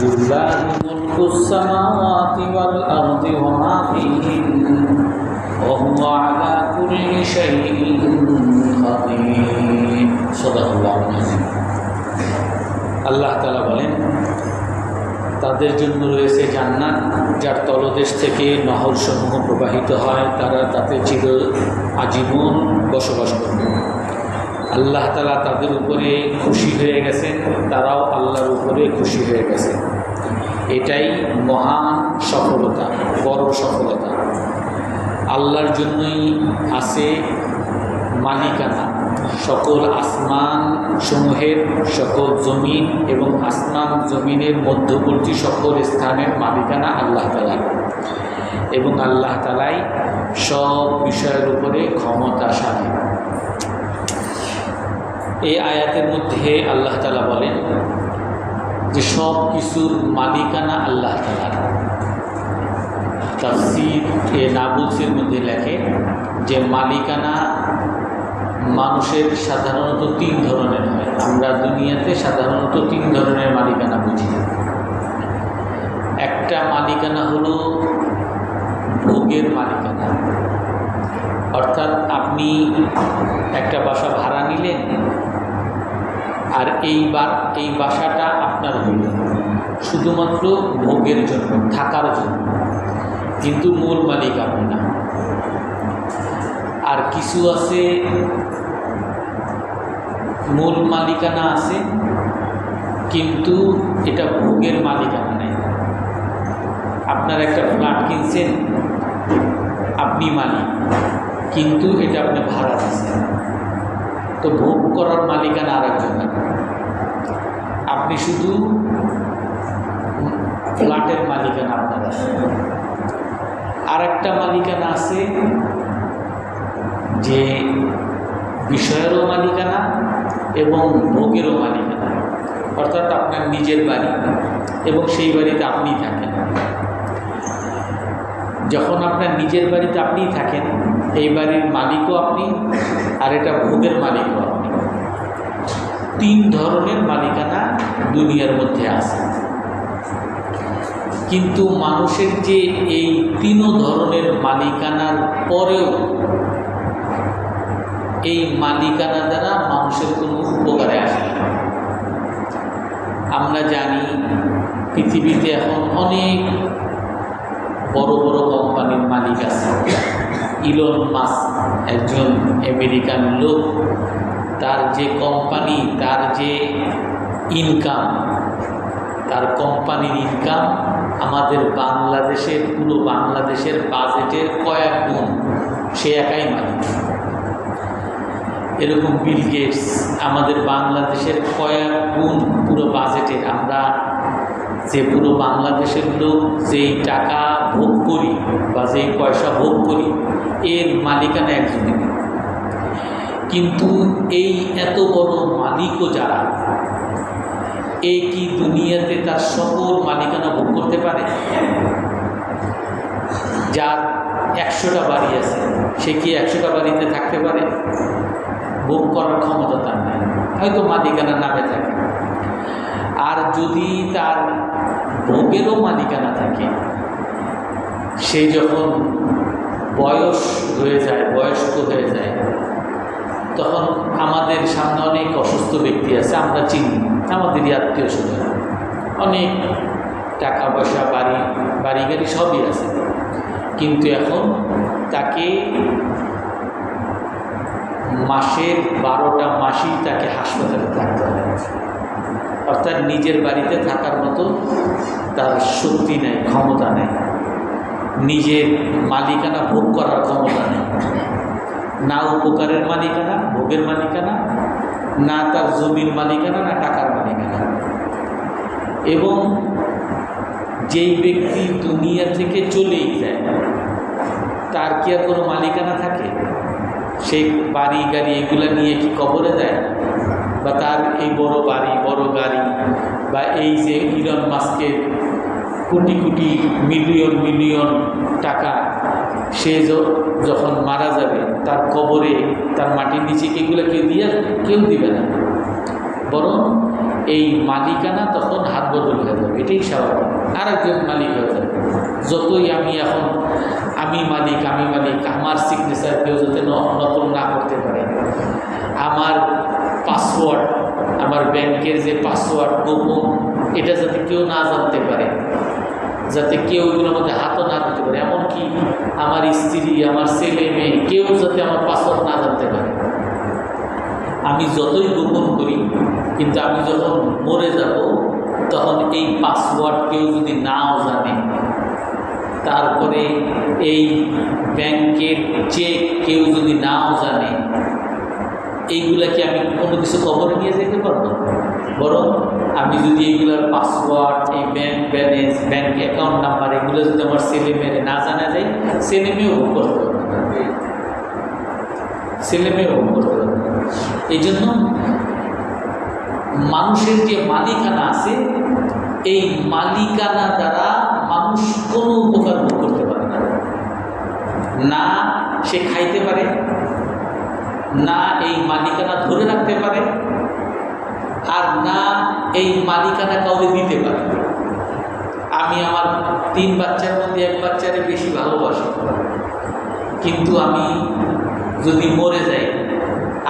লিল্লাহি মুলকুস সামাওয়াতি ওয়াল আরদি ওয়া মা ফীহিন্না ওয়া হুয়া আলা কুল্লি শাইইন কাদির। সাদাকাল্লাহুল আযীম। আল্লাহ তাআলা বলেন, তাদের জন্য রয়েছে জান্নাত, যার তলদেশ থেকে নহরসমূহ প্রবাহিত হয়, তারা তাতে আজীবন বসবাস করবে। আল্লাহ তাআলা তাদের উপরে খুশি হয়ে গেছেন, তারাও আল্লাহর উপরে খুশি হয়ে গেছে। এটাই মহান সফলতা, বড় সফলতা। আল্লাহর জন্যই আছে মালিকানা, সকল আসমান সমূহের, সকল জমিন এবং আসমান জমিনের মধ্যবর্তী সকল স্থানের মালিকানা আল্লাহ তাআলার, এবং আল্লাহ তাআলাই সব বিষয়ের উপরে ক্ষমতাশালী। এই আয়াতের মধ্যে আল্লাহ তাআলা বলেন যে সব কিছুর মালিকানা আল্লাহ তাআলার। তাফসীর নাবুলসির মধ্যে লেখে যে মালিকানা মানুষের সাধারণত 3 ধরনের হয়। আমরা দুনিয়াতে সাধারণত 3 ধরনের মালিকানা বুঝি। একটা মালিকানা হলো ভোগের মালিকানা, অর্থাৎ আপনি একটা বাসা ভাড়া নিলেন, আর এই বাসাটা আপনার হইল শুধুমাত্র ভোগের জন্য, থাকার জন্য, কিন্তু মূল মালিক আপনি না। আর কিছু আছে মূল মালিকানা আছে, কিন্তু এটা ভোগের মালিকানা নেই। আপনার একটা ফ্ল্যাট কিনছেন, আপনি মালিক, কিন্তু এটা আপনি ভাড়া দিচ্ছেন, তো ভোগ করার মালিকানা আরেকজন। আপনি শুধু ফ্ল্যাটের মালিকানা আপনার আছে। আর একটা মালিকানা আছে যে বিষয়েরও মালিকানা এবং ভোগেরও মালিকানা, অর্থাৎ আপনার নিজের বাড়ি এবং সেই বাড়িতে আপনিই থাকেন। যখন আপনার নিজের বাড়িতে আপনিই থাকেন, এই বাড়ির মালিকও আপনি, আর এটা ভোগের মালিকও আপনি। 3 ধরনের মালিকানা দুনিয়ার মধ্যে আছে। কিন্তু মানুষের যে এই 3 ধরনের মালিকানার পরেও এই মালিকানা দ্বারা মানুষের কোনো উপকারে আসে না। আমরা জানি পৃথিবীতে এখন অনেক বড় বড় কোম্পানির মালিক আছে। ইলন মাস্ক একজন আমেরিকান লোক, তার যে কোম্পানি, তার যে ইনকাম, তার কোম্পানির ইনকাম আমাদের বাংলাদেশের, পুরো বাংলাদেশের বাজেটের কয়েক গুণ সে একাই মালিক। এরকম বিল গেটস আমাদের বাংলাদেশের কয়েক গুণ পুরো বাজেটের, আমরা যে পুরো বাংলাদেশের লোক যেই টাকা ভোগ করি বা যেই পয়সা ভোগ করি, এর মালিকানা একজনের। কিন্তু এই এত বড় মালিকও যারা, এই কি দুনিয়াতে তার সকল মালিকানা ভোগ করতে পারে? যার 100টা বাড়ি আছে, সে কি 100টা বাড়িতে থাকতে পারে? ভোগ করার ক্ষমতা তার নেই, হয়তো মালিকানার নামে থাকে। আর যদি তার ভোগেরও মালিকানা থাকে, সে যখন বয়স হয়ে যায়, বয়স্ক হয়ে যায়, তখন আমাদের সামনে অনেক অসুস্থ ব্যক্তি আছে, আমরা চিনি, আমাদেরই আত্মীয় স্বজন, অনেক টাকা পয়সা, বাড়ি গাড়ি সবই আছে, কিন্তু এখন তাকে মাসের 12টা মাসই তাকে হাসপাতালে থাকতে হয়। অর্থাৎ নিজের বাড়িতে থাকার মতো তার শক্তি নেই, ক্ষমতা নেই, নিজের মালিকানা ভোগ করার ক্ষমতা নেই। না উপকারের মালিকানা, ভোগের মালিকানা, না তার জমির মালিকানা, না টাকার মালিকানা। এবং যেই ব্যক্তি দুনিয়া থেকে চলেই যায়, তার কি আর কোনো মালিকানা থাকে? সেই বাড়ি গাড়ি এগুলো নিয়ে কি কবরে যায়? বা তার এই বড় বাড়ি, বড় গাড়ি, বা এই যে ইলন মাস্কের কোটি কোটি, মিলিয়ন মিলিয়ন টাকা, সে যখন মারা যাবে তার কবরে, তার মাটির নিচে এগুলো কেউ দিবে না। বরং এই মালিকানা তখন হাত বদল হয়ে যাবে, এটাই স্বাভাবিক। আরেকজন মালিক হয়ে যাবে। যতই আমি মালিক, আমার সিগনেচার কেউ যাতে নকল না করতে পারে, আমার পাসওয়ার্ড, আমার ব্যাংকের যে পাসওয়ার্ড গোপন, এটা যাতে কেউ না জানতে পারে, যাতে কেউ এগুলোর মধ্যে হাতও না দিতে পারে, এমনকি আমার স্ত্রী, আমার ছেলে মেয়ে, কেউ যাতে আমার পাসওয়ার্ড না জানতে পারে। আমি যতই গোপন করি, কিন্তু আমি যখন মরে যাব তখন এই পাসওয়ার্ড কেউ যদি নাও জানে, তারপরে এই ব্যাংকের চেক কেউ যদি নাও জানে, এইগুলাকে আমি কোনো কিছু কবরে নিয়ে যেতে পারবো? বরং আমি যদি এইগুলোর পাসওয়ার্ড, এই bank balance, bank account number, এগুলো যদি আমার ছেলে মেয়ে না জানা যায়, ছেলে মেয়েও ভোগ করতে পারবে না, ছেলে মেয়েও ভোগ করতে পারবে না। এই জন্য মানুষের যে মালিকানা আছে, এই মালিকানা দ্বারা মানুষ কোনো উপকার ভোগ করতে পারে না। না সে খাইতে পারে, না এই মালিকানা ধরে রাখতে পারে, আর না এই মালিকানা কাউকে দিতে পারে। আমি আমার 3 বাচ্চার মধ্যে 1 বাচ্চারে বেশি ভালোবাসি, কিন্তু আমি যদি মরে যাই,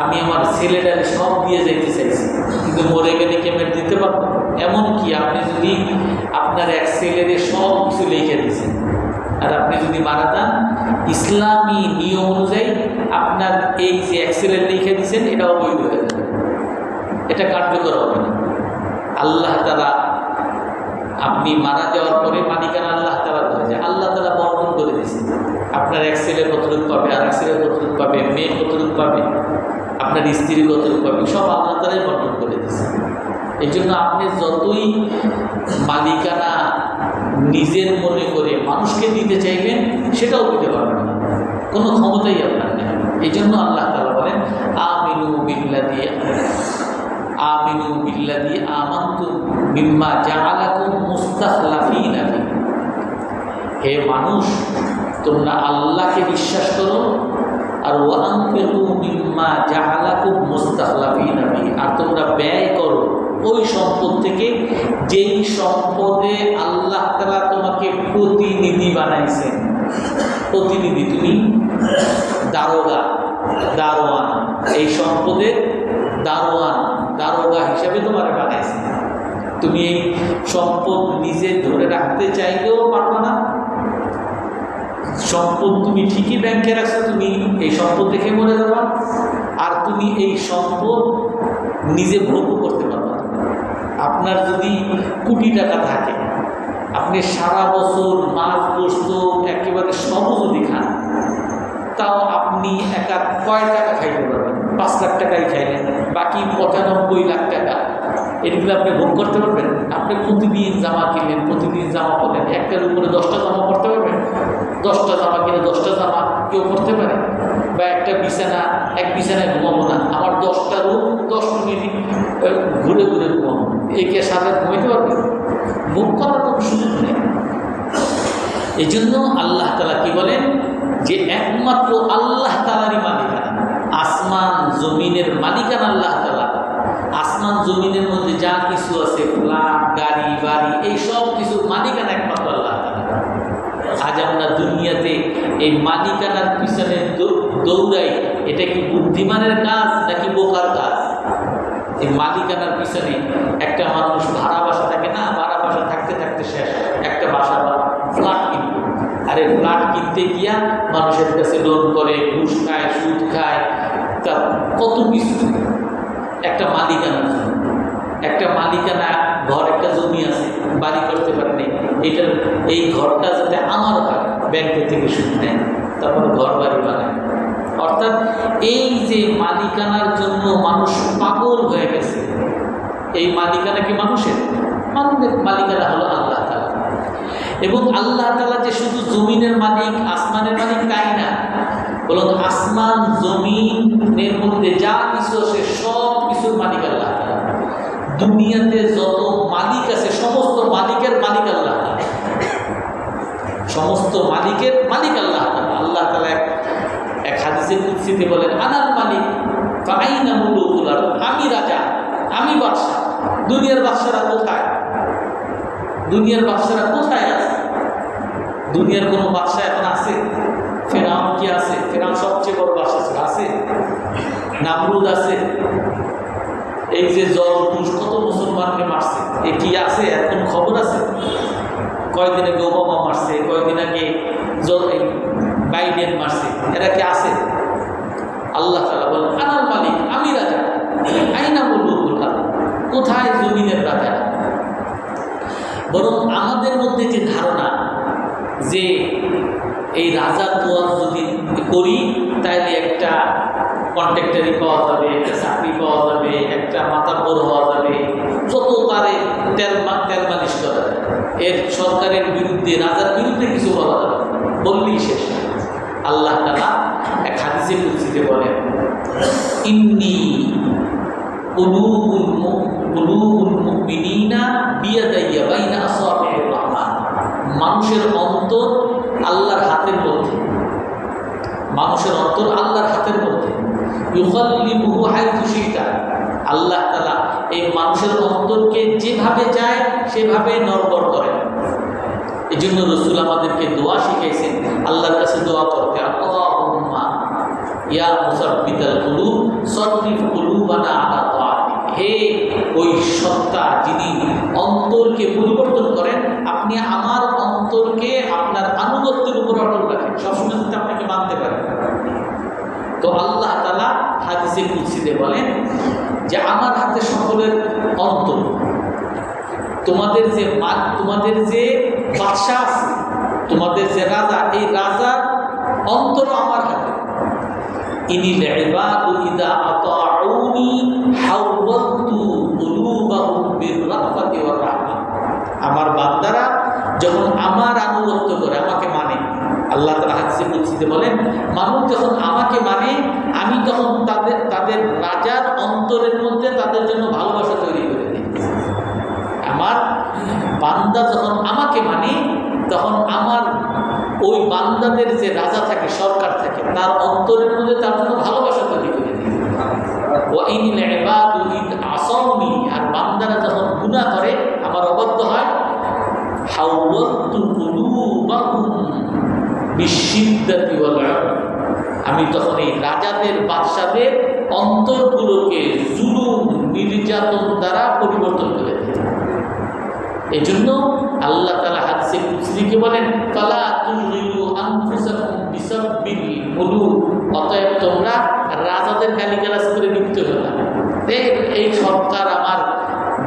আমি আমার ছেলেটাকে সব দিয়ে যেতে চাইছি, কিন্তু মরে গেলে কি আমি দিতে পারবো? এমনকি আপনি যদি আপনার এক ছেলেরে সব কিছু লিখে দিয়েছেন, আর আপনি যদি মারা যান, ইসলামী নিয়ম অনুযায়ী আপনার এই যে এক ছেলে লিখে দিয়েছেন, এটা অবৈধ হয়ে যাবে, এটা কার্যকর হবে না। আল্লাহ তাআলা, আপনি মারা যাওয়ার পরে মালিকানা আল্লাহ তাআলা ধরে যায়, আল্লাহ তাআলা বর্ণন করে দিয়েছেন আপনার এক ছেলে কতটুকু পাবে, আর এক ছেলে কতটুকু পাবে, মেয়ে কতটুকু পাবে, আপনার স্ত্রী কতটুকু পাবে, সব আল্লাহ তাআলাই বর্ণন করে দিয়েছেন। এই জন্য আপনি যতই মালিকানা নিজের মনে করে মানুষকে দিতে চাইবেন, সেটাও দিতে পারবেন না, কোনো ক্ষমতাই আপনার নেই। এই জন্য আল্লাহ তাআলা বলেন, আমিনু বিল্লাযী আমানতুম বিম্মা জাআলাকুম মুস্তাখলাফিনা ফিহি। হে মানুষ, তোমরা আল্লাহকে বিশ্বাস করো, আর ওয়ানফিকু মিম্মা জাআলাকুম মুস্তাখলাফিনা ফিহি, আর তোমরা ব্যয় করো ওই সম্পদ থেকে যেই সম্পদে আল্লাহ তাআলা তোমাকে প্রতিনিধি বানাইছেন। প্রতিনিধি, তুমি দারোয়ান, এই সম্পদের দারোগা হিসাবে তোমার বানাইছে। তুমি এই সম্পদ নিজে ধরে রাখতে চাইলেও পারবে না। সম্পদ তুমি ঠিকই ব্যাংকে রাখছো, তুমি এই সম্পদ দেখে মরে যাবা, আর তুমি এই সম্পদ নিজে ভোগ করতে পারবে না। আপনার যদি কোটি টাকা থাকে, আপনি সারা বছর মাছ গোস্ত একেবারে সব যদি খান, তাও আপনি একা কয় টাকা খাইতে পারবেন? 5 লাখ টাকাই খাইলেন, বাকি 95 লাখ টাকা এগুলো আপনি ভোগ করতে পারবেন? আপনি প্রতিদিন জামা কিনলেন, প্রতিদিন জামা পরলেন, একটার উপরে 10টা জামা পরতে পারবেন? 10টা জামা কিনে 10টা জামা কেউ পরতে পারে? বা একটা বিছানা, এক বিছানায় ঘুমাবো না, আমার 10টা রুম, 10 মিনিট ঘুরে ঘুরে ঘুমাবো, একে সাথে ঘুমাইতে পারবে? ভোগ করার কোনো সুযোগ নেই। এই জন্য আল্লাহ তাআলা কি বলেন, যে একমাত্র আল্লাহ তাআলারই মালিকানা, আসমান জমিনের মালিকানা আল্লাহ তাআলা। আসমান জমিনের মধ্যে যা কিছু আছে, ফ্ল্যাট, গাড়ি, বাড়ি, এই সব কিছুর মালিকানা একমাত্র আল্লাহ তাআলা। আজ আমরা দুনিয়াতে এই মালিকানার পিছনে দৌড়াই, এটা কি বুদ্ধিমানের কাজ নাকি বোকার কাজ? এই মালিকানার পিছনে একটা মানুষ ভাড়া বাসা থাকে না, ভাড়া বাসা থাকতে থাকতে শেষ, একটা বাসা বা ফ্ল্যাট কিনবে, আর এই ফ্ল্যাট কিনতে গিয়া মানুষের কাছে লোন করে, ঘুষ খায়, সুদ খায়, তা কত কিছু। একটা মালিকানার জন্য, একটা মালিকানা ঘর, একটা জমি আছে, বাড়ি করতে পারেনি, এটার এই ঘরটা যাতে আমার হয়, ব্যাংকের থেকে সুদ নেয়, তারপর ঘর বাড়ি বানায়। অর্থাৎ এই যে মালিকানার জন্য মানুষ পাগল হয়ে গেছে, এই মালিকানা কি মানুষের? মালিকানা হলো আল্লাহ তাআলা। এবং আল্লাহ তাআলা যে শুধু জমিনের মালিক, আসমানের মালিক তাই না, বলুন আসমান জমিনের মধ্যে যা কিছু আছে সব কিছুর মালিক আল্লাহ তাআলা। দুনিয়াতে যত মালিক আছে সমস্ত মালিকের মালিক আল্লাহ তাআলা, সমস্ত মালিকের মালিক আল্লাহ তাআলা। আল্লাহ তাআলা এক হাদিসে কুদসিতে বলেন, আনাল মালিক ফাআইনা মুলুকুল আরদ, আমি রাজা, আমি বাদশা, দুনিয়ার বাদশারা কোথায়? দুনিয়ার বাদশারা কোথায় আছে? দুনিয়ার কোনো বাদশা এখন আছে? ফেরাউন কি আছে? ফেরাউন সবচেয়ে বড় বাদশা ছিল, আছে? নামরুদ আছে? এই যে জর্জ কত মুসলমানকে মারছে, এ কি আছে? এখন খবর আছে? কয়দিন আগে ওবামা মারছে, কয়দিন আগে বাইডেন মারছে, এরা কি আছে? আল্লাহ তাআলা বলেন আনাল মালিক, আমি রাজা। আইনা মুলকুল আরদ, কোথায় জমিনের রাজা? বরং আমাদের মধ্যে যে ধারণা যে এই রাজা দোয়া যদি করি তাইলে একটা কন্ট্রাক্টারি পাওয়া যাবে, একটা চাকরি পাওয়া যাবে, একটা মাথা বড় হওয়া যাবে, যত পারে তেল মালিশ করা যায়, এর সরকারের বিরুদ্ধে রাজার বিরুদ্ধে কিছু বলা যাবে, বললেই শেষ। আল্লাহ তাআলা এক হাদিসে কুদসিতে বলেন ইন্নী কুলুবুল মুমিনিনা বিয়াদাইয়া বাইনা আসাবির রহমান, মানুষের অন্তর আল্লাহর হাতের মধ্যে, মানুষের অন্তর আল্লাহর হাতের মধ্যে। ইউকাল্লিবুহু হাইথু শিতা, আল্লাহ তাআলা এই মানুষের অন্তরকে যেভাবে চায় সেভাবে নড়বড় করেন। এই জন্য রাসূল আমাদেরকে দোয়া শিখাইছেন, আল্লাহর কাছে দোয়া করতে, আল্লাহুম্মা ইয়া মুসাব্বিতাল কুলুব সররিফ কুলুবানা আলা তাআতিক, হে ওই সত্তা যিনি অন্তরকে পরিবর্তন করেন, আপনি আমার অন্তরকে আপনার আনুগত্যের উপর অটল রাখেন, সবসময় যাতে আপনাকে মানতে পারেন। তো আল্লাহ তাআলা হাদিসে কুদসিতে বলেন যে আমার হাতে সকলের অন্তর, তোমাদের যে বাদশা আছে, তোমাদের যে রাজা, এই রাজার অন্তর আমার হাতে। ইনিল ইবাদু ইযা আতাউনি হাওয়ালতু কুলুবাহুম বিররাফাতি ওয়ার রাহমা, আমার বান্দারা যখন আমার আনুগত্য করে, আমাকে মানে, আল্লাহ তাআলা হাদিসে কুদসিতে বলেন মানুষ যখন আমাকে মানে, আমি তখন তাদের রাজার অন্তরের মধ্যে তাদের জন্য ভালোবাসা তৈরি করে দিই। আমার বান্দা যখন আমাকে মানে, তখন আমার ওই বান্দাদের যে রাজা থাকে, সরকার থাকে, তার অন্তরের মধ্যে তার জন্য ভালোবাসা তৈরি করে দিই। ওয়াইনিল ইবাদু ইদ আসাউনি, আর বান্দারা যখন গুনাহ করে, আমার অবাধ্য হয়, হাওয়ালতু কুলুবাহুম বিশিদ্দাতি ওয়াল উদ, আমি তখন এই রাজাদের বাদশাদের অন্তরগুলোকে জুলুম নির্যাতন দ্বারা পরিবর্তন করে দিই। এই জন্য আল্লাহ তাআলা হাদিসে কুদসিকে বলেন ফালা তুযিলু আনফুসাকুম বিসাববিল মুলুক, অতএব তোমরা রাজাদের গালিগালাজ করে লিপ্ত হও না। এই সরকার আমার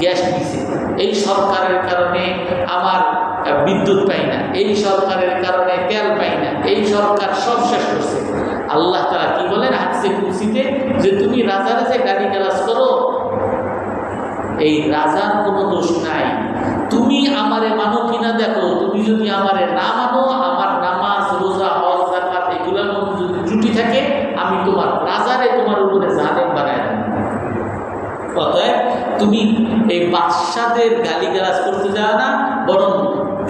গ্যাস দিছে, এই সরকারের কারণে আমার বিদ্যুৎ পাই না, এই সরকারের কারণে তেল পাই না, এই সরকার সব শেষ করছে। আল্লাহ তাআলা কি বলেন হাদিসে কুদসিতে, যে তুমি রাজারে যে গালিগালাজ করো, এই রাজার কোনো দোষ নাই, তুমি আমারে মানো কিনা দেখো। তুমি যদি আমারে না মানো, আমার নামাজ রোজা হজ যাকাত এগুলোর মধ্যে যদি ত্রুটি থাকে, আমি তোমার রাজারে তোমার উপরে জালেম বানায় দেব। অতএব তুমি এই বাদশাদের গালিগালাজ করতে যাও না, বরং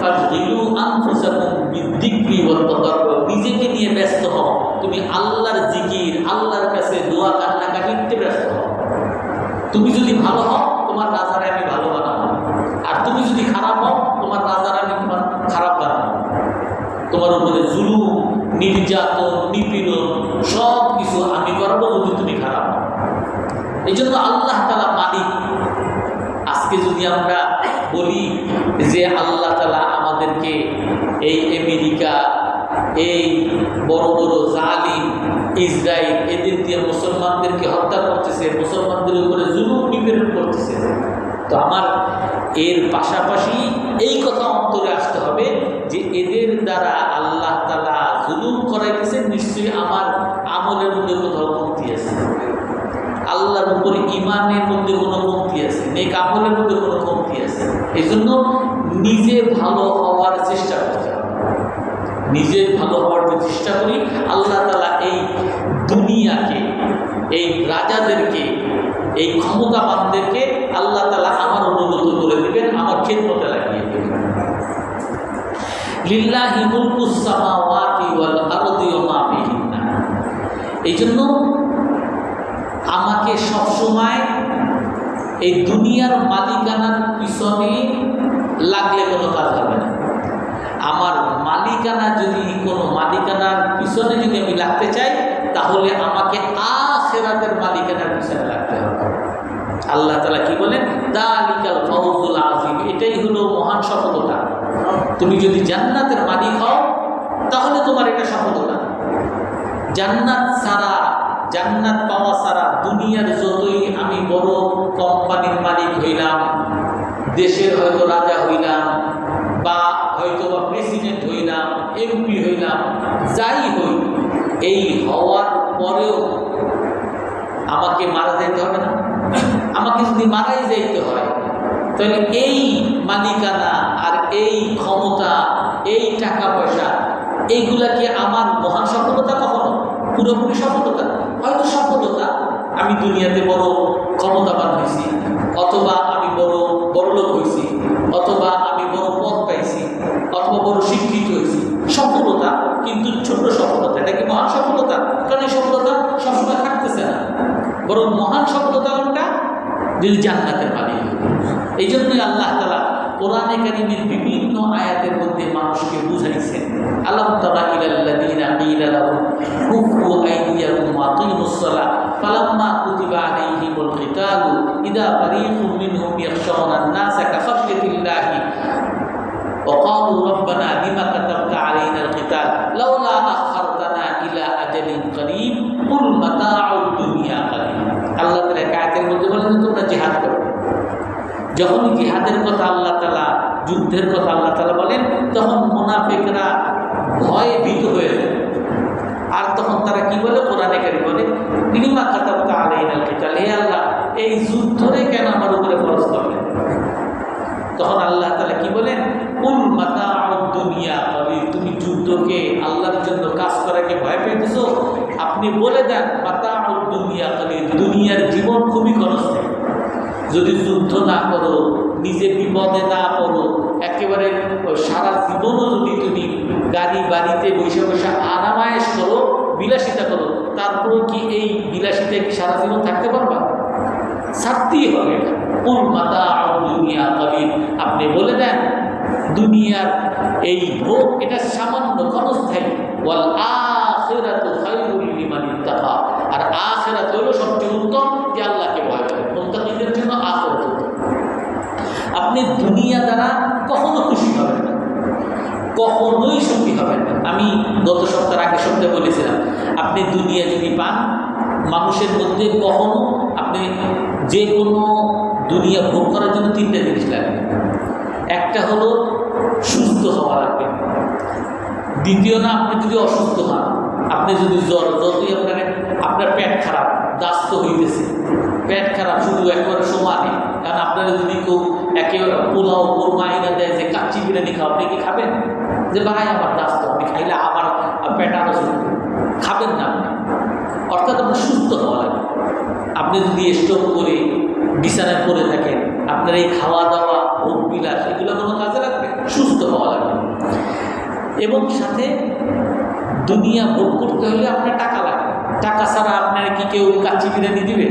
ফাযিলু আনফুসাকুম বিযিকরি ওয়াত তাদাররুর, নিজেকে নিয়ে ব্যস্ত হও, তুমি আল্লাহর জিকির, আল্লাহর কাছে দোয়া কান্নাকাটিতে ব্যস্ত হও। তুমি যদি ভালো হও, তোমার রাজারে আমি ভালো বানাবো, আর তুমি যদি খারাপ হও, তোমার রাজারে আমি তোমার খারাপ বানাবো। তোমার উপরে জুলুম, নির্যাতন, নিপীড়ন সব কিছু আমি করবো যদি তুমি খারাপ হও। এই জন্য আল্লাহ তাআলা মালিক। আজকে যদি আমরা বলি যে আল্লাহ তাআলা আমাদেরকে এই আমেরিকা, এই বড় বড় জালিম ইসরায়েল, এদের দিয়ে মুসলমানদেরকে হত্যা করতেছে, মুসলমানদের উপরে জুলুম নিপীড়ন করতেছে, তো আমার এর পাশাপাশি এই কথা অন্তরে আসতে হবে যে এদের দ্বারা আল্লাহ তাআলা জুলুম করাইতেছে, নিশ্চয়ই আমার আমলের মধ্যে কোথাও কমতি আছে, আল্লাহর উপরে ঈমানের মধ্যে কোনো কমতি আছে, নেক আমলের মধ্যে কোনো কমতি আছে। এই জন্য নিজে ভালো হওয়ার চেষ্টা করতে হবে। নিজে ভালো হওয়ার যে চেষ্টা করি, আল্লাহ তাআলা এই দুনিয়াকে, এই রাজাদেরকে, এই ক্ষমতাবানদেরকে আল্লাহ তাআলা আমার অনুগত করে দিবেন, আমার খেদমতে লাগিয়ে দেবেন। লিল্লাহি মুলকুস সামাওয়াতি ওয়াল আরদি ওয়া মা ফিহিন্না। এই জন্য আমাকে সবসময় এই দুনিয়ার মালিকানার পিছনে লাগলে কোনো কাজ হবে না। আমার মালিকানা যদি কোনো মালিকানার পিছনে যদি আমি লাগতে চাই, তাহলে আমাকে আখিরাতের মালিকানার পিছনে লাগতে হবে। আল্লাহ তাআলা কি বলেন? যালিকাল ফাউজুল আযীম, এটাই হলো মহান সফলতা। তুমি যদি জান্নাতের মালিক হও তাহলে তোমার এটা সফলতা। জান্নাত ছাড়া, জান্নাত পাওয়া ছাড়া দুনিয়ার যতই আমি বড় কোম্পানির মালিক হইলাম, দেশের হয়তো রাজা হইলাম, বা হয়তো বা প্রেসিডেন্ট হইলাম, এমপি হইলাম, যাই হই, এই হওয়ার পরেও আমাকে মারা যেতে হবে না? আমাকে যদি মারাই যাইতে হয়, তাহলে এই মালিকানা আর এই ক্ষমতা, এই টাকা পয়সা, এইগুলা কি আমার মহান সফলতা? কখনো পুরোপুরি সফলতা? হয়তো সফলতা, আমি দুনিয়াতে বড় ক্ষমতাবান হয়েছি, অথবা আমি বড় লোক হয়েছি, অথবা আমি বড় পদ পাইছি, অথবা বড় শিক্ষিত হয়েছি, সফলতা। কিন্তু ছোট সফলতা, এটা কি মহান সফলতা? কারণ এই সফলতা সবসময় থাকতেছে না। বরং মহান সফলতা কোনটা? যদি জান্নাতের মালিক। এই জন্যই আল্লাহ তাআলা কোরআনে কারীমের বিভিন্ন আয়াতের মধ্যে মানুষকে বুঝাইছেন। আলাম তারা ইলাল্লাযীনা ক্বিলা লাহুম কুফু আইদিয়াকুম ওয়া আকিমুস সালাহ ফালাম্মা কুতিবা আলাইহিমুল কিতালু ইযা ফারীকুম মিনহুম ইয়াখশাউনান নাসা কাখাশিয়াতিল্লাহি ওয়া ক্বালু রাব্বানা লিমা কাতাবতা আলাইনাল কিতাল লাউলা আখখারতানা ইলা আজালিন করিব কুল মাতাউদ দুনিয়া কলিল। আল্লাহ তাআলা আয়াতের মধ্যে বলেন তোমরা জিহাদ করো। যখন জিহাদের কথা আল্লাহ তাআলা, যুদ্ধের কথা আল্লাহ তাআলা বলেন, তখন মুনাফিকরা ভয়ে ভীত হয়ে যায়। আর তখন তারা কি বলে? কোরআনে কারীম বলে লিমা কাতাবতা আলাইনাল কিতাল, হে আল্লাহ এই যুদ্ধরে কেন আমার উপরে ফরজ করলেন? তখন আল্লাহ তাআলা কি বলেন? কুল মাতাউদ দুনিয়া কলিল, তুমি যুদ্ধকে, আল্লাহর জন্য কাজ করাকে ভয় পেয়েছো? আপনি বলে দেন মাতাউদ দুনিয়া কলিল, দুনিয়ার জীবন খুবই ক্ষণস্থায়ী। যদি যুদ্ধ না করো, নিজে বিপদে না পড়ো, একেবারে সারা জীবনও যদি তুমি গাড়ি বাড়িতে বসে বসে আরামায়েশ করো, বিলাসিতা করো, তারপরেও কি এই বিলাসিতায় কি সারা জীবন থাকতে পারবা? ছাড়তেই হবে। কুল মাতাউদ দুনিয়া কলিল, আপনি বলে দেন দুনিয়ার এই ভোগ এটা সামান্য ক্ষণস্থায়ী। ওয়াল আখিরাতু খায়রুল লিমান ইত্তাকা, আর আখিরাত হলো সবচেয়ে উত্তম, যে আল্লাহকে ভয় করে। মুত্তাকিদের জন্য আখিরাত উত্তম। আপনি দুনিয়া দ্বারা কখনো খুশি হবেন না, কখনোই সুখী হবেন না। আমি গত সপ্তাহের আগের সপ্তাহে বলেছিলাম, আপনি দুনিয়া যদি পান, মানুষের মধ্যে কখনো আপনি যে কোনো দুনিয়া ভোগ করার জন্য তিনটা জিনিস লাগবে। একটা হলো সুস্থ হওয়া লাগবে। দ্বিতীয় না, আপনি যদি অসুস্থ হন, আপনি যদি জ্বর, যতই আপনার পেট খারাপ, দাস্ত হইতেছে, পেট খারাপ শুধু একবারে সমানে, কারণ আপনারা যদি কেউ একেবারে পোলাও কোরমা এনে দেয় যে কাচ্চি বিরিয়ানি খাও, আপনি কি খাবেন? যে ভাই আমার দাস্ত, আপনি খাইলে আমার পেট আরো শুনবে, খাবেন না আপনি। অর্থাৎ আপনার সুস্থ হওয়া লাগবে। আপনি যদি স্ট্রোক করে বিছানায় পড়ে থাকেন, আপনার এই খাওয়া দাওয়া, ভোগ বিলাস, এগুলো কোনো কাজে লাগবে? সুস্থ হওয়া লাগবে। এবং সাথে দুনিয়া ভোগ করতে হলে আপনার টাকা লাগবে। টাকা ছাড়া আপনার কি কেউ কাচ্চি বিরিয়ানি দিবে?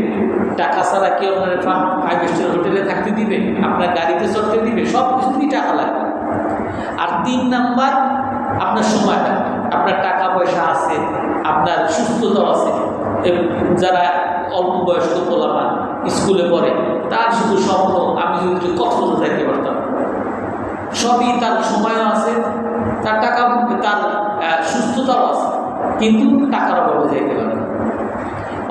টাকা ছাড়া কেউ আপনার 5 স্টার হোটেলে থাকতে দিবে? আপনার গাড়িতে চড়তে দিবে? সব কিছুতেই টাকা লাগবে। আর 3 নাম্বার, আপনার সময়টা। আপনার টাকা পয়সা আছে, আপনার সুস্থতা আছে। যারা অল্প বয়স্ক পোলাপান স্কুলে পড়ে, তার শুধু স্বপ্ন আমি যদি কক্সবাজার যাইতে পারতাম। সবই, তার সময়ও আছে, তার টাকা, তার সুস্থতাও আছে, কিন্তু টাকার অভাবে যাইতে পারে না।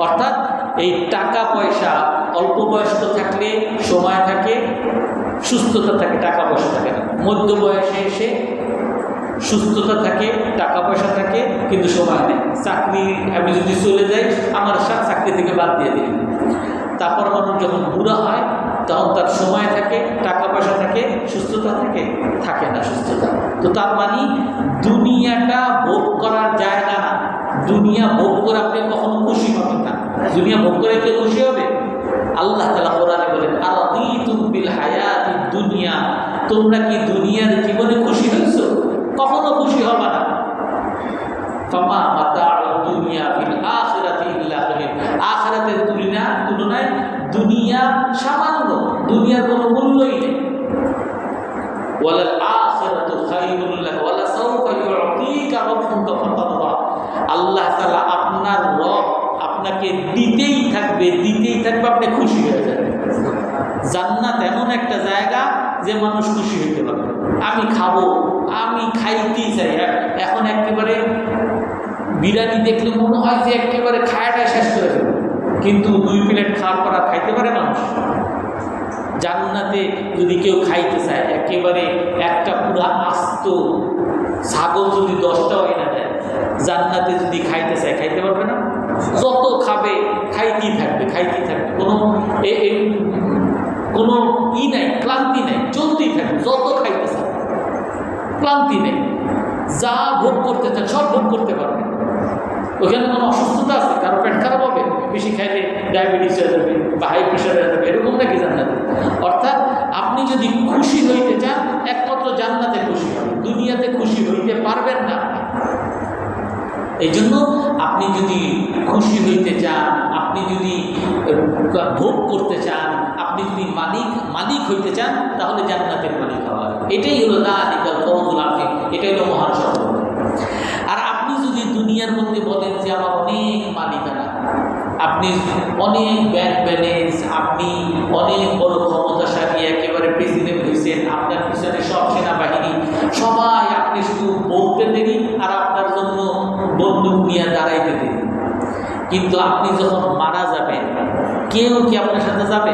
অর্থাৎ এই টাকা পয়সা, অল্প বয়স্ক থাকলে সময় থাকে, সুস্থতা থাকে, টাকা পয়সা থাকে না। মধ্য বয়সে এসে সুস্থতা থাকে, টাকা পয়সা থাকে, কিন্তু সময় নেই। চাকরি আমি যদি চলে যাই, আমার চাকরি থেকে বাদ দিয়ে দিই। তারপর মানুষ যখন বুড়া হয়, তখন তার সময় থাকে, টাকা পয়সা থাকে, সুস্থতা থাকে না সুস্থতা। তো তার মানে দুনিয়াটা ভোগ করার জায়গা না। দুনিয়া ভোগ করে আপনি কখনো খুশি হবেন না। দুনিয়া ভোগ করে কে খুশি হবে? আল্লাহ তাআলা কোরআনে বলেন, আরাদিতুম বিল হায়াতিদ দুনিয়া, তোমরা কি দুনিয়ার জীবনে খুশি হয়েছো? কখনো খুশি হবে না। ফামা মাতাউদ দুনিয়া ফিল আখিরাতি ইল্লা কলিল, আখিরাতের তুলনায় দুনিয়া সামান্য, দুনিয়ার কোনো মূল্যই নেই। ওয়ালাল আখিরাতু খায়রুল লাক ওয়ালা সাওফা ইউতিকা রাব্বুকা ফাতারদা। আল্লাহ তাআলা আপনার রব আপনাকে দিতেই থাকবে, আপনি খুশি হয়ে যাবেন। জান্নাত এমন একটা জায়গা যে মানুষ খুশি হইতে পারবে। আমি খাবো, আমি খাইতেই চাই। এখন একেবারে বিরিয়ানি দেখলে মনে হয় যে একেবারে খায়াটা শেষ করে ফেলবে, কিন্তু 2 প্লেট খাওয়ার পর আর খাইতে পারে মানুষ। জান্নাতে যদি কেউ খাইতে চায়, একেবারে একটা পুরা আস্ত ছাগল যদি 10টাও এনে দেয়, জান্নাতে যদি খাইতে চায় খাইতে পারবে না। যত খাবে খাইতেই থাকবে, কোনো নাই, ক্লান্তি নেই, চলতেই থাকবে। যত খাইতে চায় ক্লান্তি নেই, যা ভোগ করতে চান সব ভোগ করতে পারবে। ওখানে কোনো অসুস্থতা আছে, কারো পেট খারাপ হবে, বেশি খাইলে ডায়াবেটিস হয়ে যাবে বা হাই প্রেশার হয়ে যাবে, এরকম নাকি জান্নাতে? অর্থাৎ আপনি যদি খুশি হইতে চান, একমাত্র জান্নাতে খুশি হবেন, দুনিয়াতে খুশি হইতে পারবেন না। এই জন্য আপনি যদি খুশি হইতে চান, আপনি যদি ভোগ করতে চান, আপনি যদি মালিক হইতে চান, তাহলে জান্নাতের মালিক হওয়া। এটাই হলো যালিকাল ফাওজুল আযীম, এটাই হলো মহান সফলতা। আর আপনি যদি দুনিয়ার মধ্যে বলেন যে আমার অনেক মালিকানা, আপনি অনেক ব্যাংক ব্যালেন্স, আপনি অনেক বড় ক্ষমতাশালী, একেবারে প্রেসিডেন্ট হয়েছেন, আপনার পিছনে সব সেনাবাহিনী, সবাই আপনি শুধু বলতে দেরি আর আপনার জন্য বন্দুক নিয়ে দাঁড়াইতে দেরি, কিন্তু আপনি যখন মারা যাবেন, কেউ কি আপনার সাথে যাবে?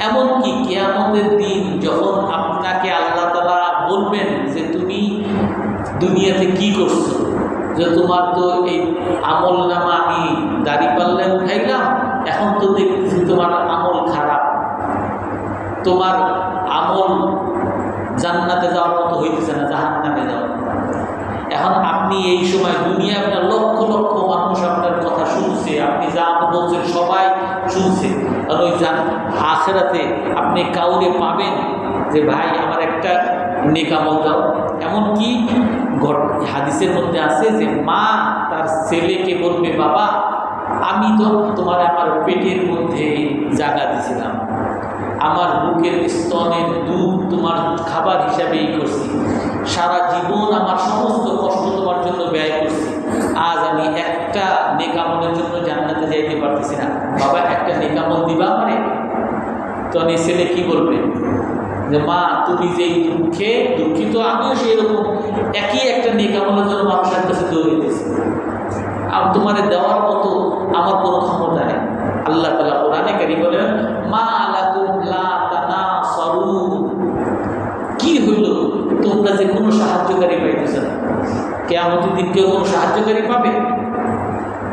এমনকি কিয়ামতের দিন যখন আপনাকে আল্লাহ তাআলা বলবেন যে তুমি দুনিয়াতে কি করছো, যে তোমার তো এই আমল নামা আমি দাঁড়িপাল্লায় উঠাইলাম, এখন তো দেখছি তোমার আমল খারাপ, তোমার আমল জান্নাতে যাওয়ার মতো হইতেছে না, জাহান্নামে যাওয়ার। এখন আপনি এই সময় দুনিয়া আপনার লক্ষ লক্ষ মানুষ আপনার কথা শুনছে, আপনি যা বলছেন সবাই শুনছে, আর ওই আখিরাতে আপনি কাউরে পাবেন যে ভাই আমার একটা নেক আমল দাও। এমনকি হাদিসের মধ্যে আছে যে মা তার ছেলেকে বলবে, বাবা আমি তো তোমার আমার পেটের মধ্যে জায়গা দিয়েছিলাম, আমার বুকের স্তনের দুধ তোমার খাবার হিসাবেই করছি, সারা জীবন আমার সমস্ত কষ্ট তোমার জন্য ব্যয় করছি, আজ আমি একটা নেক আমলের জন্য জান্নাতে যাইতে পারতেছি না, বাবা একটা নেক আমল দিবা আমারে? তখন এই ছেলে কি বলবে যে মা তুমি যেই দুঃখিত, আমিও সেই রকম একই একটা নেক আমলের জন্য মানুষের কাছে দৌড়াইতেছি, আর তোমার দেওয়ার মতো আমার কোনো ক্ষমতা নেই। আল্লাহ তাআলা কোরআনে কারীমে বলেন, মা লাকুম লা তানাসারুন, কি হইল তোমরা যে কোনো সাহায্যকারী পাইতেছ না? কিয়ামতের দিন কেউ কোনো সাহায্যকারী পাবে?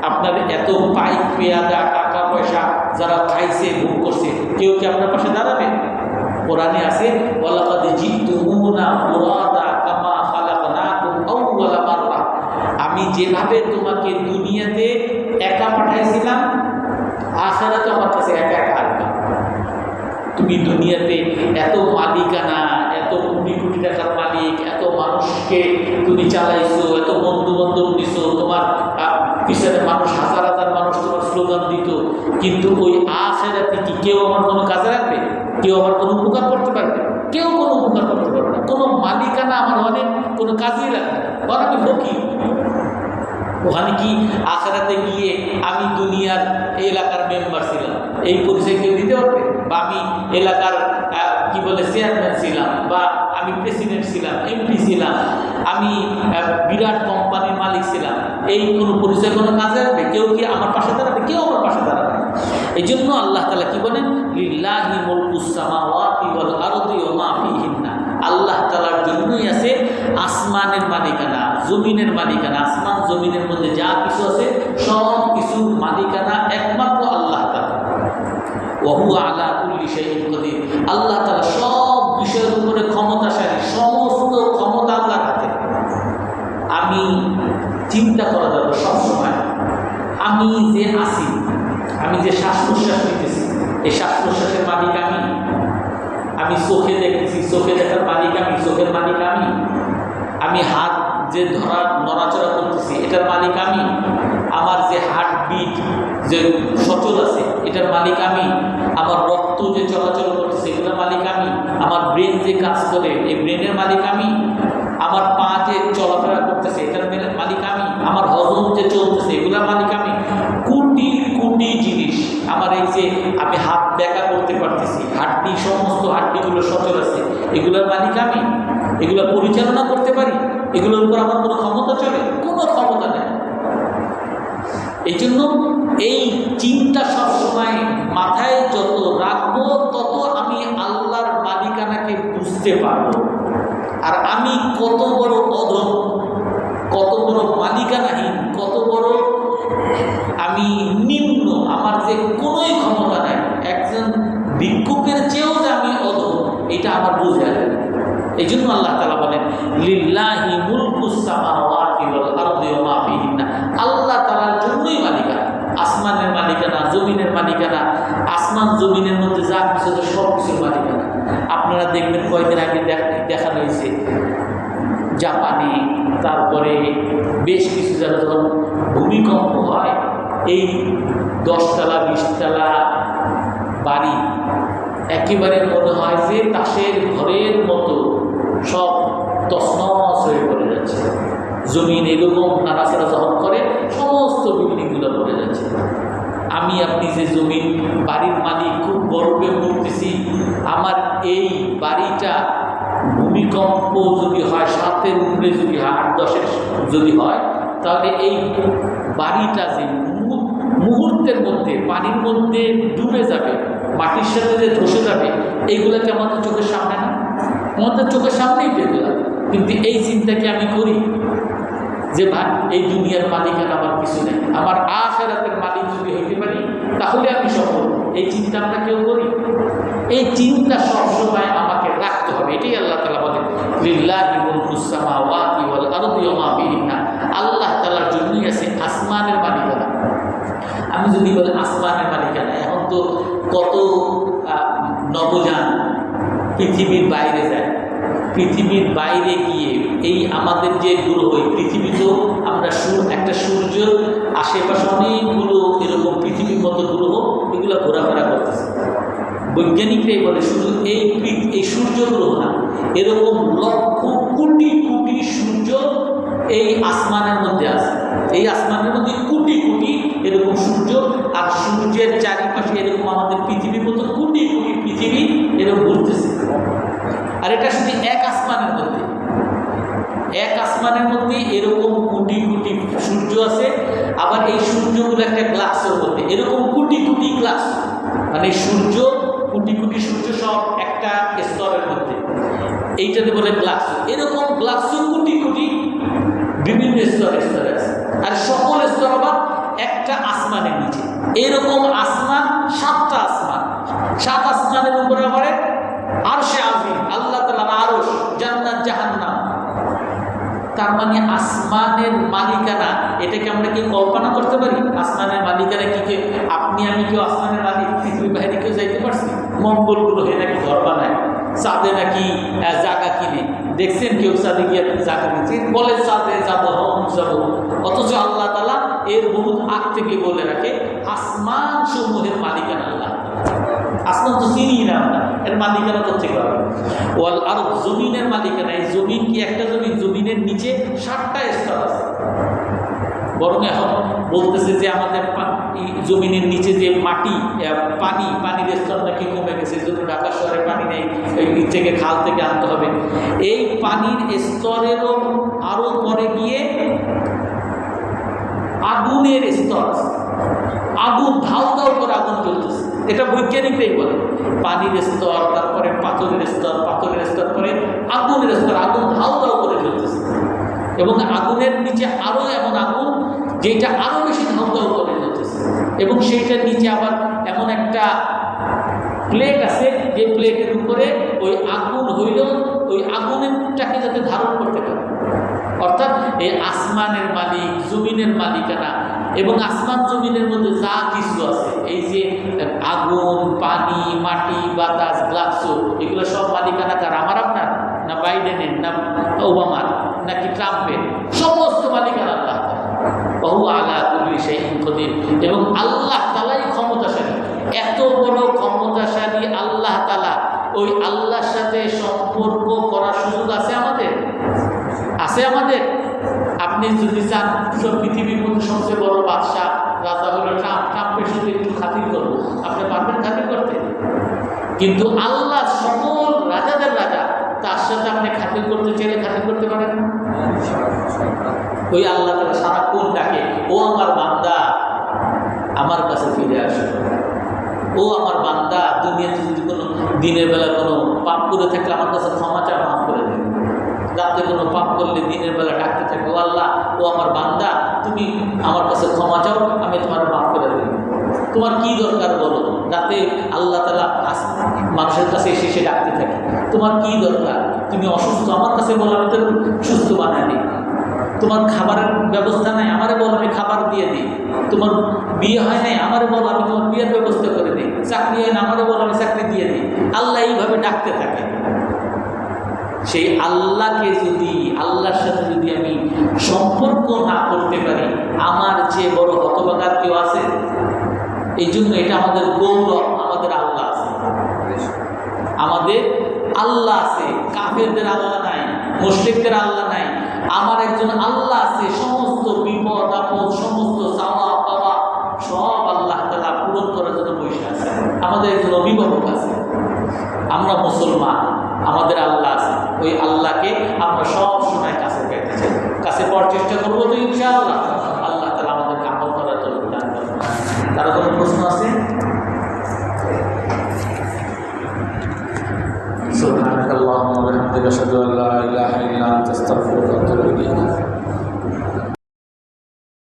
আপনার এত পাইক পেয়াদা টাকা পয়সা যারা খাইছে ভোগ করছে, কেউ কি আপনার পাশে দাঁড়াবে? কোরআনে আছে, ওয়ালাকাদ জিতুমুনা ফুরাদা কামা খালাকনাকুম আউওয়ালা মাররা, আমি যেভাবে তোমাকে দুনিয়াতে একা পাঠাইছিলাম, আখিরাতে আমার কাছে একা একা আসবে। তুমি দুনিয়াতে এত মালিকানা, এত কোটি কোটি টাকার মালিক, এত মানুষকে তুমি চালাইছো, এত বন্ধু বান্ধব দিছো, তোমার পিছনে মানুষ হাজার হাজার মানুষ তোমার স্লোগান দিত, কিন্তু ওই আখিরাতে কি কেউ আমার কোনো কাজে রাখবে? কেউ আমার কোনো উপকার করতে পারবে? কেউ কোনো উপকার করতে পারবে না। কোনো মালিকানা আমার অনেক কোনো কাজেই লাগবে না, বরং আমি ফকির। ওখানে কি আখিরাতে গিয়ে আমি দুনিয়ার এলাকার মেম্বার ছিলাম, এই পরিচয় কেউ দিতে পারবে? বা আমি এলাকার কি বলে চেয়ারম্যান ছিলাম, বা আমি প্রেসিডেন্ট ছিলাম, এমপি ছিলাম, আমি বিরাট কোম্পানির মালিক ছিলাম, এই কোনো পরিচয় কোনো কাজে আসবে? কেউ কি আমার পাশে দাঁড়াবে? কেউ আমার পাশে দাঁড়াবে। এই জন্য আল্লাহ তাআলা কি বলেন, লিল্লাহি মুলকুস সামাওয়াতি ওয়াল আরদি ওয়া মা ফীহিন্না, আল্লাহ তাআলার জন্যই আছে আসমানের মালিকানা, জমিনের মালিকানা। আসমান জমিনের মধ্যে যা কিছু আছে সব কিছুর মালিকানা একমাত্র আল্লাহ তাআলা। ওয়া হুয়া আলা কুল্লি শাইইন কাদির, আল্লাহ তাআলা সব বিষয়ের উপরে ক্ষমতাশালী, সমস্ত ক্ষমতা আল্লাহর হাতে। আমি চিন্তা করা যাবে সবসময়, আমি যে আছি, আমি যে শ্বাস প্রশ্বাস নিতেছি, এই শ্বাস প্রশ্বাসের মালিক আমি। আমি চোখে দেখতেছি, চোখে দেখার মালিক আমি, চোখের মালিক আমি। আমি হাত যে নড়াচড়া করতেছি, এটার মালিক আমি। আমার যে হার্টবিট যে সচল আছে, এটার মালিক আমি। আমার রক্ত যে চলাচল করতেছে, এগুলোর আমার ব্রেন যে কাজ করে এই ব্রেনের মালিক আমি, আমার পা যে চলাফেরা করতেছে এটার মালিক আমি, আমার হজম যে চলতেছে এগুলোর মালিক আমি। কোটি কোটি জিনিস আমার, এই যে আমি হাত ব্যাকা করতে পারতেছি, হাড্ডি সমস্ত হাড্ডিগুলো সচল আছে, এগুলোর মালিক আমি, এগুলো পরিচালনা করতে পারি, এগুলোর উপর আমার কোনো ক্ষমতা চলে? কোনো ক্ষমতা নেই। এই জন্য এই চিন্তা সবসময় মাথায় যত রাখবো তত আমি আল্লাহর মালিকানাকে বুঝতে পারবো। আর আমি কত বড় অধম, কত বড় মালিকানাহীন, কত বড় আমি নিম্ন, আমার যে কোনোই ক্ষমতা নাই, একজন ভিক্ষুকের চেয়েও যে আমি অধম, এটা আমার বুঝে আসে। এই জন্য আল্লাহ তাআলা বলেন লিল্লাহি মুলকুস সামাওয়াতি ওয়াল আরদি ওয়া মা ফিহিন্না। আল্লাহ তাআলার জন্যই মালিকানা, আসমানের মালিকানা, জমিনের মালিকানা, আসমান জমিনের মধ্যে যা কিছু আছে সব কিছুর মালিকানা। আপনারা দেখবেন কয়েকদিন আগে দেখানো হয়েছে জাপানে, তারপরে বেশ কিছু জায়গায় যখন ভূমিকম্প হয়, এই 10 তলা 20 তলা বাড়ি একেবারে মনে হয় যে তাসের ঘরের মতো সব তছনছ হয়ে পড়ে যাচ্ছে। জমিন এরকম নাড়াচাড়া যখন করে সমস্ত বিল্ডিংগুলো পড়ে যাচ্ছে। আমি আপনি যে জমিন বাড়ির মালিক খুব গর্বে করতেছি, আমার এই বাড়িটা ভূমিকম্প যদি হয় 7-এর উপরে যদি হয়, 8-10-এর যদি হয়, তাহলে এই বাড়িটা যে মুহূর্তের মধ্যে পানির মধ্যে ডুবে যাবে, মাটির সাথে যে ধসে যাবে, এইগুলোকে আমাদের চোখের সামনে না, আমাদের চোখের সামনেই পেয়ে যাবে। কিন্তু এই চিন্তাকে আমি করি যে ভাই এই দুনিয়ার মালিকানা আমার কিছু নেই, আমার আখিরাতের মালিক যদি হইতে পারি তাহলে আমি সফল। এই চিন্তা আমরা কেউ করি? এই চিন্তা সবসময় আমাকে রাখতে হবে। এটাই আল্লাহ তাআলা বলেন লিল্লাহি মুলকুস সামাওয়াতি ওয়াল আরদি ওয়া মা ফিহিন্না। আল্লাহ তাআলার জন্যই আছে আসমানের মালিকানা। আমি যদি বলি আসমানের মালিকানা, এখন তো কত নবযান পৃথিবীর বাইরে যায়, পৃথিবীর বাইরে গিয়ে এই আমাদের যে গ্রহ, এই পৃথিবীতেও আমরা একটা সূর্য আশেপাশে অনেকগুলো এরকম পৃথিবীর মতো গ্রহ, এগুলো ঘোরাফেরা করতেছে। বৈজ্ঞানিকরাই বলে শুধু এই সূর্য গ্রহ না, এরকম লক্ষ কোটি কোটি সূর্য এই আসমানের মধ্যে আছে। এই আসমানের মধ্যে কোটি কোটি এরকম সূর্য, আর সূর্যের চারিপাশে এরকম আমাদের পৃথিবীর মতো কোটি কোটি পৃথিবী এরকম ঘুরতেছে। আর এটা শুধু এক আসমানের মধ্যে, এক আসমানের মধ্যে এরকম কোটি কোটি সূর্য আছে। আবার এই সূর্যগুলো একটা গ্লাসের মধ্যে এরকম কোটি কোটি গ্লাস, মানে সূর্য কোটি কোটি সূর্য সব একটা স্তরের মধ্যে, এইটাতে বলে গ্লাস। এরকম গ্লাসও কোটি কোটি বিভিন্ন স্তরে স্তরে আছে। আর সকল স্তর আবার একটা আসমানের নিচে। এরকম আসমান 7টা আসমান, 7 আসমানের উপরে আবার আরশে আজিম, আল্লাহ তাআলার আরশ, জান্নাত জাহান্নাম। তার মানে আসমানের মালিকানা, এটাকে আমরা কি কল্পনা করতে পারি? আসমানের মালিকানা কি আপনি আমি কেউ আসমানের মালিক পৃথিবীর বাইরে কেউ যাইতে পারছি? মঙ্গল গ্রহে নাকি ঘর বানায়, চাঁদে নাকি জায়গা কিনে, দেখছেন কেউ চাঁদে গিয়ে জায়গা কিনছে, বলে চাঁদে যাবো যাবো, অথচ আল্লাহ তাআলা এর বহুত আগ থেকে বলে রাখে আসমান সমূহের মালিকানা আল্লাহ। আসমান তো চিনি না আমরা, এর মালিকানা তো থেকে হবে। ওয়াল আরদ, জমিনের মালিকানা। এই জমিন কি একটা জমিন? জমিনের নিচে 7টা স্তর আছে। বরং এখন বলতেছে যে আমাদের জমিনের নিচে যে মাটি, পানির স্তর নাকি কমে গেছে, এই জন্য ঢাকা শহরে পানি নেই, এই থেকে খাল থেকে আনতে হবে। এই পানির স্তরেরও আরো পরে গিয়ে আগুনের স্তর, আগুন ধাউ ধাউ করে আগুন জ্বলতেছে। এটা বৈজ্ঞানিকরাই বলে। পানির স্তর, তারপরে পাথরের স্তর, পাথরের স্তর পরে আগুনের স্তর, আগুন ধাউ ধাউ করে জ্বলতেছে। এবং আগুনের নিচে আরো এমন আগুন যেটা আরো বেশি ধাউ ধাউ করে জ্বলতেছে। এবং সেইটার নিচে আবার এমন একটা প্লেট আছে, যে প্লেটের উপরে ওই আগুন হইল, ওই আগুনেরটাকে যাতে ধারণ করতে পারে। অর্থাৎ এই আসমানের মালিক, জমিনের মালিকানা, এবং আসমান জমিনের মধ্যে যা কিছু আছে, এই যে আগুন, পানি, মাটি, বাতাস, গ্লাস, এগুলো সব মালিকানা কার? আমার আপনার? না বাইডেনের, না ওবামার, নাকি ট্রাম্পের? সমস্ত মালিকানা আল্লাহ। বহু আলা কুল্লি শাইইন কদির। এবং আল্লাহ তাআলাই ক্ষমতাশালী। এত বড় ক্ষমতাশালী আল্লাহ তাআলা, ওই আল্লাহর সাথে করার সুযোগ আছে আমাদের? আছে আমাদের? আপনি যদি চান সব পৃথিবীর মধ্যে সবচেয়ে বড় বাদশাহ রাজা হলো ট্রাম্প, ট্রাম্পের সাথে একটু খাতির করবো, আপনি পারবেন খাতির করতে? কিন্তু আল্লাহ সকল রাজাদের রাজা, তার সাথে আপনি খাতির করতে চাইলে খাতির করতে পারেন না। ওই আল্লাহ তাআলা সারাক্ষণ ডাকে, ও আমার বান্দা আমার কাছে ফিরে আসো, ও আমার বান্দা দুনিয়াতে যদি কোনো দিনের বেলা কোনো পাপ করে থাকলে আমার কাছে ক্ষমা চা, মাফ করে দেবে। রাতে কোনো পাপ করলে দিনের বেলা ডাকতে থাকে, ও আল্লাহ, ও আমার বান্দা তুমি আমার কাছে ক্ষমা চাও, আমি তোমার মাফ করে দেব। তোমার কি দরকার বলো? রাতে আল্লাহ তাআলা মানুষের কাছে এসে এসে ডাকতে থাকে, তোমার কি দরকার? তুমি অসুস্থ, আমার কাছে বলো, আমি তো সুস্থ বানাই দিই। তোমার খাবারের ব্যবস্থা নাই, আমারে বলো, আমি খাবার দিয়ে দিই। তোমার বিয়ে হয় নাই, আমারে বলো, আমি তোমার বিয়ের ব্যবস্থা করে দিই। চাকরি হয় না, আমারে বলো, আমি চাকরি দিয়ে দিই। আল্লাহ এইভাবে ডাকতে থাকে। সেই আল্লাহকে যদি, আল্লাহর সাথে যদি আমি সম্পর্ক না করতে পারি, আমার যে বড় হতভাগা কেউ আছে? এই জন্য এটা আমাদের গৌরব, আমাদের আল্লাহ আছে, আমাদের আল্লাহ আছে। কাফেরদের আল্লাহ নাই, মুশরিকদের আল্লাহ নাই। আমার একজন আল্লাহ আছে, সমস্ত বিপদ আপদ, সমস্ত চাওয়া পাওয়া সব আল্লাহ তাআলা পূরণ করার জন্য বসে আছে। আমাদের একজন অভিভাবক আছে, আমরা মুসলমান, আমাদের আল্লাহ আছে। ওই আল্লাহকে আমরা সব সময় কাছে পেতে চাই, কাছে পাওয়ার চেষ্টা করবো তো ইনশাআল্লাহ। আল্লাহ তাআলা আমাদেরকে আমল করার তৌফিক দান করুন। তার কোনো প্রশ্ন আছে? সুবহানাকাল্লাহুম্মা ওয়া বিহামদিকা আশহাদু আল্লা ইলাহা ইল্লা আনতা আস্তাগফিরুকা।